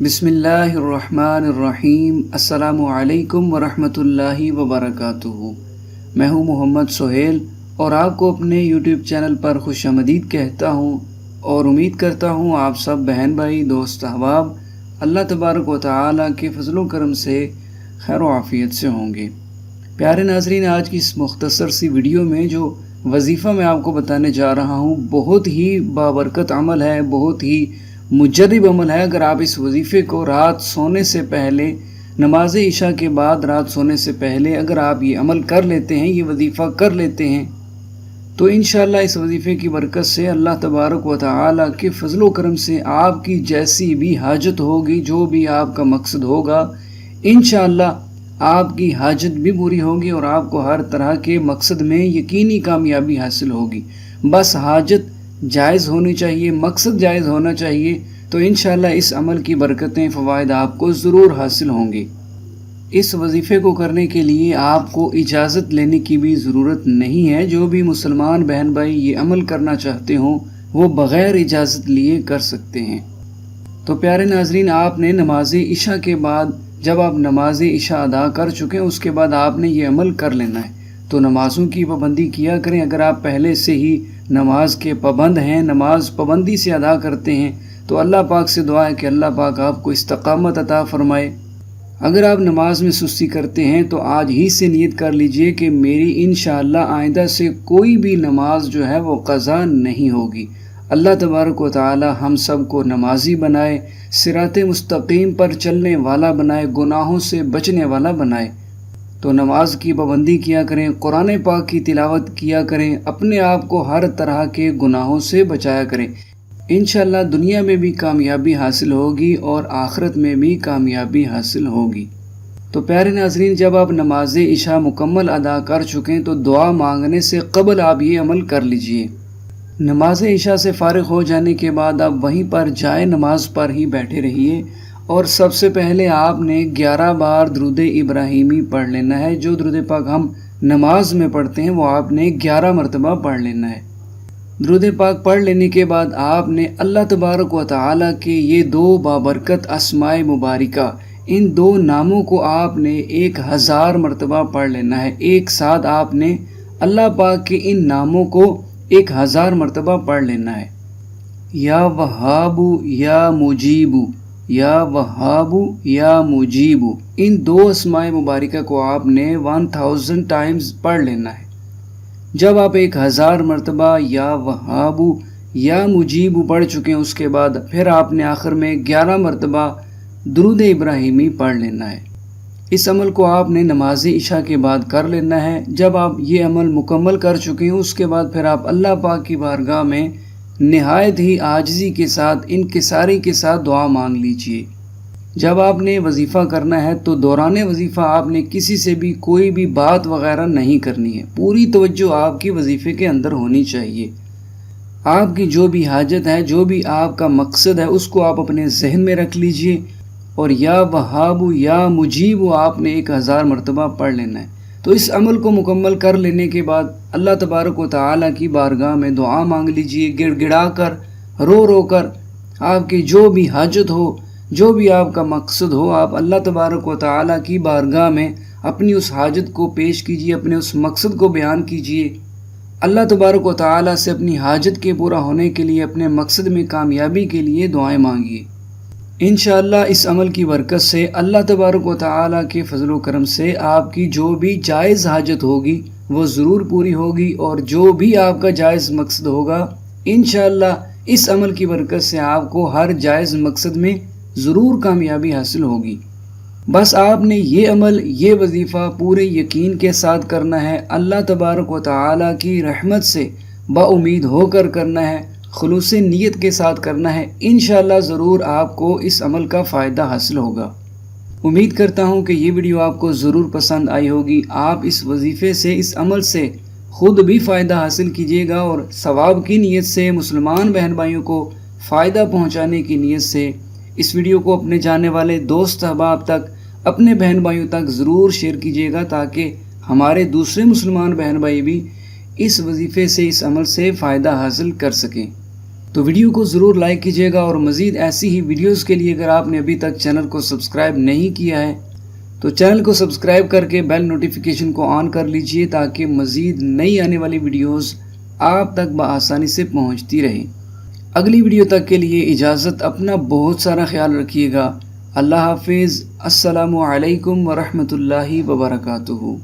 بسم اللہ الرحمن الرحیم۔ السلام علیکم ورحمۃ اللہ وبرکاتہ۔ میں ہوں محمد سہیل اور آپ کو اپنے یوٹیوب چینل پر خوش آمدید کہتا ہوں اور امید کرتا ہوں آپ سب بہن بھائی دوست احباب اللہ تبارک و تعالیٰ کے فضل و کرم سے خیر و عافیت سے ہوں گے۔ پیارے ناظرین، آج کی اس مختصر سی ویڈیو میں جو وظیفہ میں آپ کو بتانے جا رہا ہوں بہت ہی بابرکت عمل ہے، بہت ہی مجرب عمل ہے۔ اگر آپ اس وظیفے کو رات سونے سے پہلے، نماز عشاء کے بعد رات سونے سے پہلے اگر آپ یہ عمل کر لیتے ہیں، یہ وظیفہ کر لیتے ہیں، تو انشاءاللہ اس وظیفے کی برکت سے اللہ تبارک و تعالیٰ کے فضل و کرم سے آپ کی جیسی بھی حاجت ہوگی، جو بھی آپ کا مقصد ہوگا، انشاءاللہ آپ کی حاجت بھی پوری ہوگی اور آپ کو ہر طرح کے مقصد میں یقینی کامیابی حاصل ہوگی۔ بس حاجت جائز ہونی چاہیے، مقصد جائز ہونا چاہیے، تو انشاءاللہ اس عمل کی برکتیں، فوائد آپ کو ضرور حاصل ہوں گے۔ اس وظیفے کو کرنے کے لیے آپ کو اجازت لینے کی بھی ضرورت نہیں ہے۔ جو بھی مسلمان بہن بھائی یہ عمل کرنا چاہتے ہوں وہ بغیر اجازت لیے کر سکتے ہیں۔ تو پیارے ناظرین، آپ نے نماز عشاء کے بعد، جب آپ نماز عشاء ادا کر چکے ہیں، اس کے بعد آپ نے یہ عمل کر لینا ہے۔ تو نمازوں کی پابندی کیا کریں۔ اگر آپ پہلے سے ہی نماز کے پابند ہیں، نماز پابندی سے ادا کرتے ہیں، تو اللہ پاک سے دعا ہے کہ اللہ پاک آپ کو استقامت عطا فرمائے۔ اگر آپ نماز میں سستی کرتے ہیں تو آج ہی سے نیت کر لیجئے کہ میری انشاءاللہ آئندہ سے کوئی بھی نماز جو ہے وہ قضا نہیں ہوگی۔ اللہ تبارک و تعالی ہم سب کو نمازی بنائے، صراط مستقیم پر چلنے والا بنائے، گناہوں سے بچنے والا بنائے۔ تو نماز کی پابندی کیا کریں، قرآن پاک کی تلاوت کیا کریں، اپنے آپ کو ہر طرح کے گناہوں سے بچایا کریں۔ انشاءاللہ دنیا میں بھی کامیابی حاصل ہوگی اور آخرت میں بھی کامیابی حاصل ہوگی۔ تو پیارے ناظرین، جب آپ نماز عشاء مکمل ادا کر چکیں تو دعا مانگنے سے قبل آپ یہ عمل کر لیجئے۔ نماز عشاء سے فارغ ہو جانے کے بعد آپ وہیں پر جائے نماز پر ہی بیٹھے رہیے اور سب سے پہلے آپ نے 11 بار درود ابراہیمی پڑھ لینا ہے۔ جو درود پاک ہم نماز میں پڑھتے ہیں وہ آپ نے 11 مرتبہ پڑھ لینا ہے۔ درود پاک پڑھ لینے کے بعد آپ نے اللہ تبارک و تعالیٰ کے یہ 2 بابرکت اسماء مبارکہ، ان 2 ناموں کو آپ نے 1000 مرتبہ پڑھ لینا ہے۔ ایک ساتھ آپ نے اللہ پاک کے ان ناموں کو 1000 مرتبہ پڑھ لینا ہے۔ یا وہاب یا مجیب، یا وہاب یا مجیب، ان 2 اسماء مبارکہ کو آپ نے 1000 ٹائمز پڑھ لینا ہے۔ جب آپ 1000 مرتبہ یا وہاب یا مجیب پڑھ چکے ہیں، اس کے بعد پھر آپ نے آخر میں 11 مرتبہ درود ابراہیمی پڑھ لینا ہے۔ اس عمل کو آپ نے نماز عشاء کے بعد کر لینا ہے۔ جب آپ یہ عمل مکمل کر چکے ہیں، اس کے بعد پھر آپ اللہ پاک کی بارگاہ میں نہایت ہی عاجزی کے ساتھ، انکساری کے ساتھ دعا مانگ لیجئے۔ جب آپ نے وظیفہ کرنا ہے تو دوران وظیفہ آپ نے کسی سے بھی کوئی بھی بات وغیرہ نہیں کرنی ہے۔ پوری توجہ آپ کی وظیفے کے اندر ہونی چاہیے۔ آپ کی جو بھی حاجت ہے، جو بھی آپ کا مقصد ہے، اس کو آپ اپنے ذہن میں رکھ لیجئے اور یا وہاب یا مجیب آپ نے 1000 مرتبہ پڑھ لینا ہے۔ تو اس عمل کو مکمل کر لینے کے بعد اللہ تبارک و تعالیٰ کی بارگاہ میں دعا مانگ لیجئے، گڑ گڑا کر، رو رو کر۔ آپ کی جو بھی حاجت ہو، جو بھی آپ کا مقصد ہو، آپ اللہ تبارک و تعالیٰ کی بارگاہ میں اپنی اس حاجت کو پیش کیجئے، اپنے اس مقصد کو بیان کیجئے۔ اللہ تبارک و تعالیٰ سے اپنی حاجت کے پورا ہونے کے لیے، اپنے مقصد میں کامیابی کے لیے دعائیں مانگیے۔ انشاءاللہ اس عمل کی برکت سے اللہ تبارک و تعالیٰ کے فضل و کرم سے آپ کی جو بھی جائز حاجت ہوگی وہ ضرور پوری ہوگی، اور جو بھی آپ کا جائز مقصد ہوگا انشاءاللہ اس عمل کی برکت سے آپ کو ہر جائز مقصد میں ضرور کامیابی حاصل ہوگی۔ بس آپ نے یہ عمل، یہ وظیفہ پورے یقین کے ساتھ کرنا ہے، اللہ تبارک و تعالیٰ کی رحمت سے با امید ہو کر کرنا ہے، خلوص نیت کے ساتھ کرنا ہے۔ انشاءاللہ ضرور آپ کو اس عمل کا فائدہ حاصل ہوگا۔ امید کرتا ہوں کہ یہ ویڈیو آپ کو ضرور پسند آئی ہوگی۔ آپ اس وظیفے سے، اس عمل سے خود بھی فائدہ حاصل کیجیے گا اور ثواب کی نیت سے، مسلمان بہن بھائیوں کو فائدہ پہنچانے کی نیت سے اس ویڈیو کو اپنے جانے والے دوست احباب تک، اپنے بہن بھائیوں تک ضرور شیئر کیجیے گا، تاکہ ہمارے دوسرے مسلمان بہن بھائی بھی اس وظیفے سے، اس عمل سے فائدہ حاصل کر سکیں۔ تو ویڈیو کو ضرور لائک کیجیے گا، اور مزید ایسی ہی ویڈیوز کے لیے اگر آپ نے ابھی تک چینل کو سبسکرائب نہیں کیا ہے تو چینل کو سبسکرائب کر کے بیل نوٹیفیکیشن کو آن کر لیجئے تاکہ مزید نئی آنے والی ویڈیوز آپ تک بآسانی سے پہنچتی رہیں۔ اگلی ویڈیو تک کے لیے اجازت، اپنا بہت سارا خیال رکھیے گا۔ اللہ حافظ۔ السلام علیکم ورحمۃ اللہ وبرکاتہ۔